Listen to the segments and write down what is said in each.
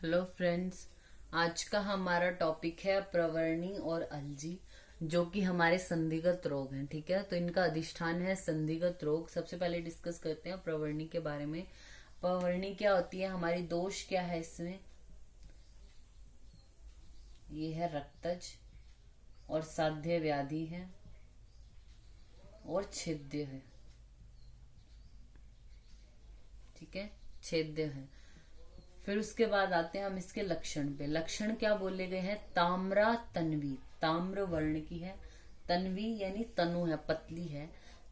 Hello friends. आज का हमारा टॉपिक है प्रवर्णी और अलजी, जो कि हमारे संधिगत रोग हैं। ठीक है, तो इनका अधिष्ठान है संधिगत रोग। सबसे पहले डिस्कस करते हैं प्रवर्णी के बारे में। प्रवर्णी क्या होती है, हमारी दोष क्या है इसमें। ये है रक्तज और साध्य व्याधि है और छेद्य है। ठीक है, छेद्य है। फिर उसके बाद आते हैं हम इसके लक्षण पे। लक्षण क्या बोले गए हैं, ताम्रा तन्वी, ताम्र वर्ण की है। तन्वी यानी तनु है, पतली है।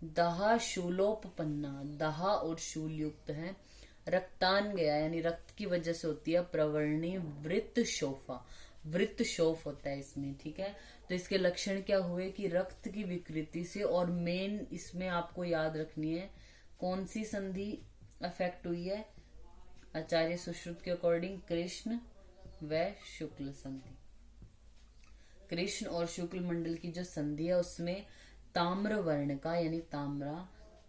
दहा शूलोपपन्ना, दहा और शूल युक्त है। रक्तान गया यानी रक्त की वजह से होती है प्रवर्णी। वृत्त शोफा, वृत्त शोफ होता है इसमें। ठीक है, तो इसके लक्षण क्या हुए कि रक्त की विकृति से, और मेन इसमें आपको याद रखनी है कौन सी संधि अफेक्ट हुई है। आचार्य सुश्रुत के अकॉर्डिंग कृष्ण व शुक्ल संधि। कृष्ण और शुक्ल मंडल की जो संधि है उसमें ताम्र वर्ण का यानी ताम्रा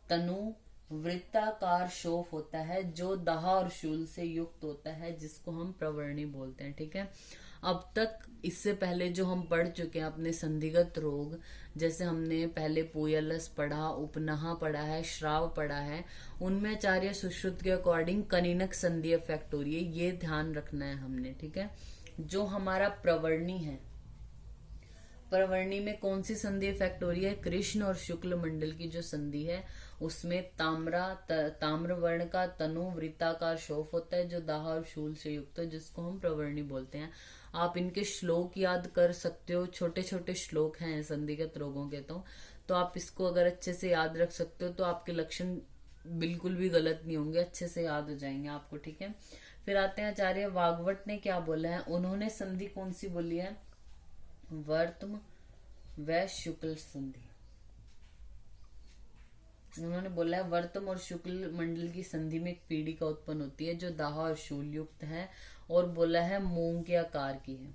तनु वृत्ताकार शोफ होता है, जो दहा और शूल से युक्त होता है, जिसको हम प्रवर्णी बोलते हैं। ठीक है, अब तक इससे पहले जो हम पढ़ चुके हैं अपने संधिगत रोग, जैसे हमने पहले पूयलस पढ़ा, उपनहा पढ़ा है, श्राव पढ़ा है, उनमें आचार्य सुश्रुत के अकॉर्डिंग कनिनक संधि इफेक्ट हो रही है, ये ध्यान रखना है हमने। ठीक है, जो हमारा प्रवर्णी है, प्रवर्णी में कौन सी संधि इफेक्ट हो रही है, कृष्ण और शुक्ल मंडल की जो संधि है उसमें ताम्र वर्ण का तनु वृत्ताकार शोफ होता है, जो दाह और शूल से युक्त है, जिसको हम प्रवर्णी बोलते हैं। आप इनके श्लोक याद कर सकते हो, छोटे छोटे श्लोक हैं संधिगत रोगों के। तो आप इसको अगर अच्छे से याद रख सकते हो तो आपके लक्षण बिल्कुल भी गलत नहीं होंगे, अच्छे से याद हो जाएंगे आपको। ठीक है, फिर आते हैं आचार्य वाग्वट ने क्या बोला है। उन्होंने संधि कौन सी बोली है, वर्तम व शुक्ल संधि। उन्होंने बोला है वर्तम और शुक्ल मंडल की संधि में एक पीड़िका उत्पन्न होती है, जो दाह और शूल युक्त है, और बोला है मूंग के आकार की है,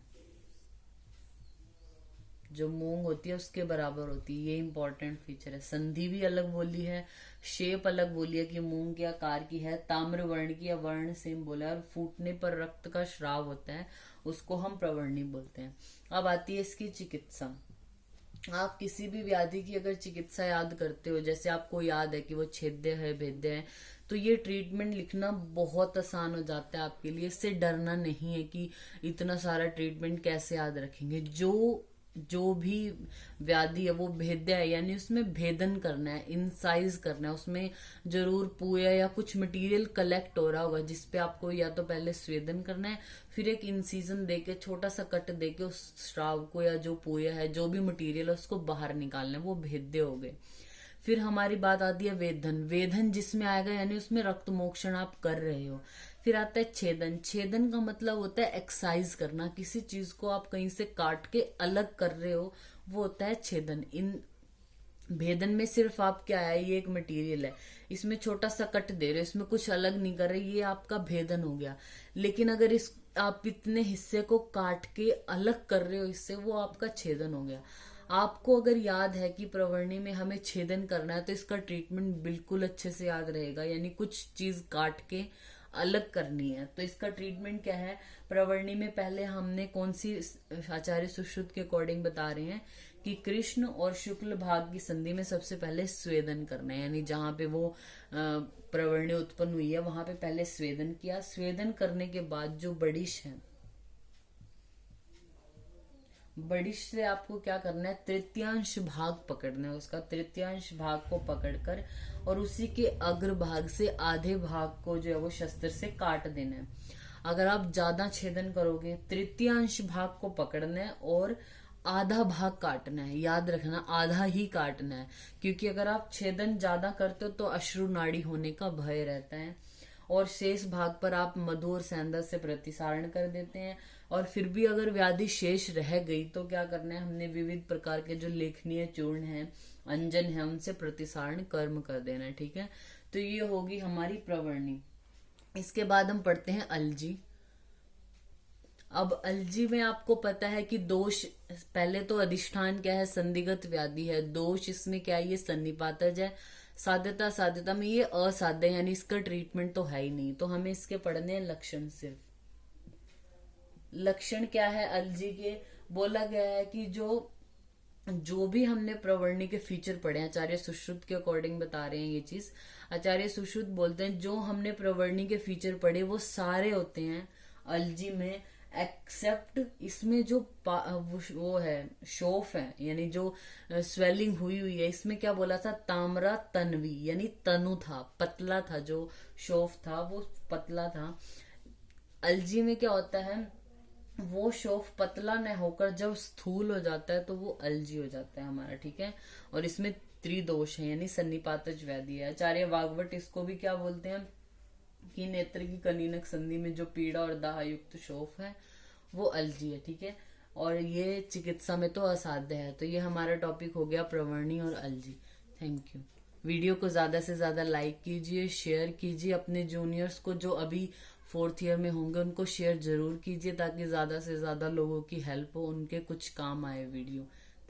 जो मूंग होती है उसके बराबर होती है। ये इंपॉर्टेंट फीचर है। संधि भी अलग बोली है, शेप अलग बोली है कि मूंग के आकार की है, ताम्र वर्ण की, या वर्ण सेम बोला है, और फूटने पर रक्त का श्राव होता है, उसको हम प्रवर्णी बोलते हैं। अब आती है इसकी चिकित्सा। आप किसी भी व्याधि की अगर चिकित्सा याद करते हो, जैसे आपको याद है कि वो छेद्य है, भेद्य है, तो ये ट्रीटमेंट लिखना बहुत आसान हो जाता है आपके लिए। इससे डरना नहीं है कि इतना सारा ट्रीटमेंट कैसे याद रखेंगे। जो भी व्याधि है वो भेद्य है, यानी उसमें भेदन करना है, इंसाइज करना है, उसमें जरूर पूया या कुछ मटेरियल कलेक्ट हो रहा होगा, जिसपे आपको या तो पहले स्वेदन करना है, फिर एक इंसिजन देके छोटा सा कट देके उस श्राव को या जो पूया है, जो भी मटेरियल है, उसको बाहर निकालना है। वो भेद्य हो गए। फिर हमारी बात आती है वेदन। वेदन जिसमें आएगा यानी उसमें रक्त मोक्षण आप कर रहे हो। फिर आता है छेदन। छेदन का मतलब होता है एक्साइज करना, किसी चीज को आप कहीं से काट के अलग कर रहे हो, वो होता है छेदन। इन भेदन में सिर्फ आप क्या है, ये एक मटेरियल है, इसमें छोटा सा कट दे रहे हो, इसमें कुछ अलग नहीं कर रहे, ये आपका भेदन हो गया। लेकिन अगर इस आप इतने हिस्से को काट के अलग कर रहे हो इससे, वो आपका छेदन हो गया। आपको अगर याद है कि प्रवर्णी में हमें छेदन करना है, तो इसका ट्रीटमेंट बिल्कुल अच्छे से याद रहेगा, यानी कुछ चीज काट के अलग करनी है। तो इसका ट्रीटमेंट क्या है, प्रवर्णी में पहले हमने कौन सी आचार्य सुश्रुत के अकॉर्डिंग बता रहे हैं कि कृष्ण और शुक्ल भाग की संधि में सबसे पहले स्वेदन करना है, यानी जहां पे वो प्रवर्णी उत्पन्न हुई है वहां पे पहले स्वेदन किया। स्वेदन करने के बाद जो बड़िश है, बड़िश से आपको क्या करना है, तृतीयांश भाग पकड़ना है, उसका तृतीयांश भाग को पकड़कर और उसी के अग्र भाग से आधे भाग को जो है वो शस्त्र से काट देना है। अगर आप ज्यादा छेदन करोगे, तृतीयांश भाग को पकड़ना है और आधा भाग काटना है। याद रखना, आधा ही काटना है, क्योंकि अगर आप छेदन ज्यादा करते हो तो अश्रु नाड़ी होने का भय रहता है, और शेष भाग पर आप मधु और सेंधा से प्रतिसारण कर देते हैं। और फिर भी अगर व्याधि शेष रह गई तो क्या करना है, हमने विविध प्रकार के जो लेखनीय चूर्ण है, अंजन है, उनसे प्रतिसारण कर्म कर देना है। ठीक है, तो ये होगी हमारी प्रवर्णी। इसके बाद हम पढ़ते हैं अलजी। अब अलजी में आपको पता है कि दोष, पहले तो अधिष्ठान क्या है, संदिग्ध व्याधि है। दोष इसमें क्या है, ये सन्निपातज है। साध्यता, साध्यता में ये असाध्य, यानी इसका ट्रीटमेंट तो है ही नहीं, तो हमें इसके पढ़ने हैं लक्षण सिर्फ। लक्षण क्या है अलजी के? बोला गया है कि जो भी हमने प्रवर्णी के फीचर पढ़े हैं, आचार्य सुश्रुत के अकॉर्डिंग बता रहे हैं ये चीज। आचार्य सुश्रुत बोलते हैं जो हमने प्रवर्णी के फीचर पढ़े वो सारे होते हैं अलजी में, एक्सेप्ट इसमें जो वो है शोफ है, यानी जो स्वेलिंग हुई हुई है, इसमें क्या बोला था? ताम्रा तन्वी, यानी तनु था, पतला था, जो शोफ था वो पतला था। अलजी में क्या होता है, वो शोफ पतला न होकर जब स्थूल हो जाता है तो वो अलजी हो जाता है हमारा, ठीक है। और इसमें त्रिदोष है, यानी सन्निपातज व्याधि है। आचार्य वाग्भट इसको भी क्या बोलते हैं कि नेत्र की कनीनक संधि में जो पीड़ा और दाह युक्त शोफ है वो अलजी है, ठीक है। और ये चिकित्सा में तो असाध्य है। तो ये हमारा टॉपिक हो गया प्रवर्णी और अलजी। Thank you. वीडियो को ज्यादा से ज्यादा लाइक कीजिए, शेयर कीजिए, अपने जूनियर्स को जो अभी 4th ईयर में होंगे उनको शेयर जरूर कीजिए, ताकि ज्यादा से ज्यादा लोगों की हेल्प हो, उनके कुछ काम आए वीडियो।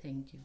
Thank you.